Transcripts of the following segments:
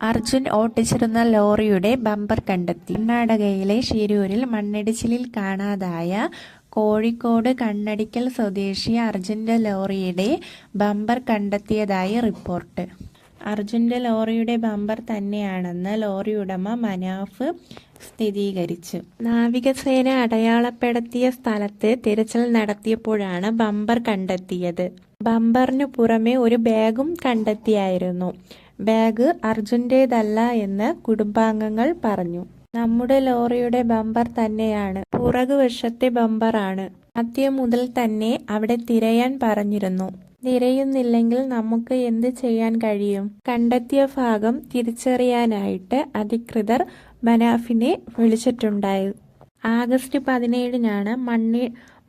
അർജുൻ ഓട്ടിച്ചിരുന്ന ലോറിയുടെ ബമ്പർ കണ്ടെത്തി. കർണാടകയിലെ ഷിരൂരിൽ മണ്ണിടിച്ചിലിൽ കാണാതായ കോഴിക്കോട് കണ്ണടിക്കൽ സ്വദേശി അർജുന്റെ ലോറിയുടെ ബമ്പർ കണ്ടെത്തിയതായി റിപ്പോർട്ട്. അർജുന്റെ ലോറിയുടെ ബമ്പർ തന്നെയാണെന്ന് ലോറി ഉടമ മനാഫ് സ്ഥിരീകരിച്ചു. നാവികസേന അടയാളപ്പെടുത്തിയ സ്ഥലത്ത് തിരച്ചിൽ നടത്തിയപ്പോഴാണ് ബമ്പർ കണ്ടെത്തിയത്. ബമ്പറിനു പുറമെ ഒരു ബാഗും കണ്ടെത്തിയായിരുന്നു. ബാഗ് അർജുന്റേതല്ല എന്ന് കുടുംബാംഗങ്ങൾ പറഞ്ഞു. നമ്മുടെ ലോറിയുടെ ബമ്പർ തന്നെയാണ്, പുറകുവശത്തെ ബമ്പറാണ്. ആദ്യം മുതൽ തന്നെ അവിടെ തിരയാൻ പറഞ്ഞിരുന്നു. തിരയുന്നില്ലെങ്കിൽ നമുക്ക് എന്ത് ചെയ്യാൻ കഴിയും? കണ്ടെത്തിയ ഭാഗം തിരിച്ചറിയാനായിട്ട് അധികൃതർ മനാഫിനെ വിളിച്ചിട്ടുണ്ടായി. ആഗസ്റ്റ് 17-നാണ്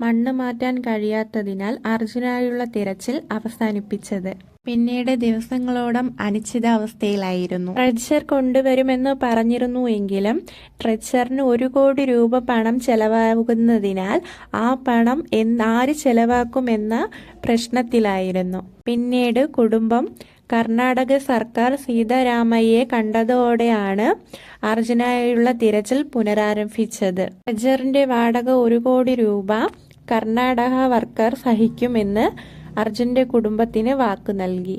മണ്ണ് മാറ്റാൻ കഴിയാത്തതിനാൽ അർജുനായുള്ള തിരച്ചിൽ അവസാനിപ്പിച്ചത്. പിന്നീട് ദിവസങ്ങളോളം അനിശ്ചിതാവസ്ഥയിലായിരുന്നു. ട്രെച്ചർ കൊണ്ടുവരുമെന്ന് പറഞ്ഞിരുന്നുവെങ്കിലും ട്രെച്ചറിന് 1 കോടി രൂപ പണം ചെലവാകുന്നതിനാൽ ആ പണം ആര് ചെലവാക്കുമെന്ന പ്രശ്നത്തിലായിരുന്നു. പിന്നീട് കുടുംബം കർണാടക സർക്കാർ സീതാരാമയ്യയെ കണ്ടതോടെയാണ് അർജുനായുള്ള തിരച്ചിൽ പുനരാരംഭിച്ചത്. ട്രെച്ചറിന്റെ വാടക 1 കോടി രൂപ കർണാടക സർക്കാർ സഹിക്കുമെന്ന് അർജുന്റെ കുടുംബത്തിന് വാക്കു നൽകി.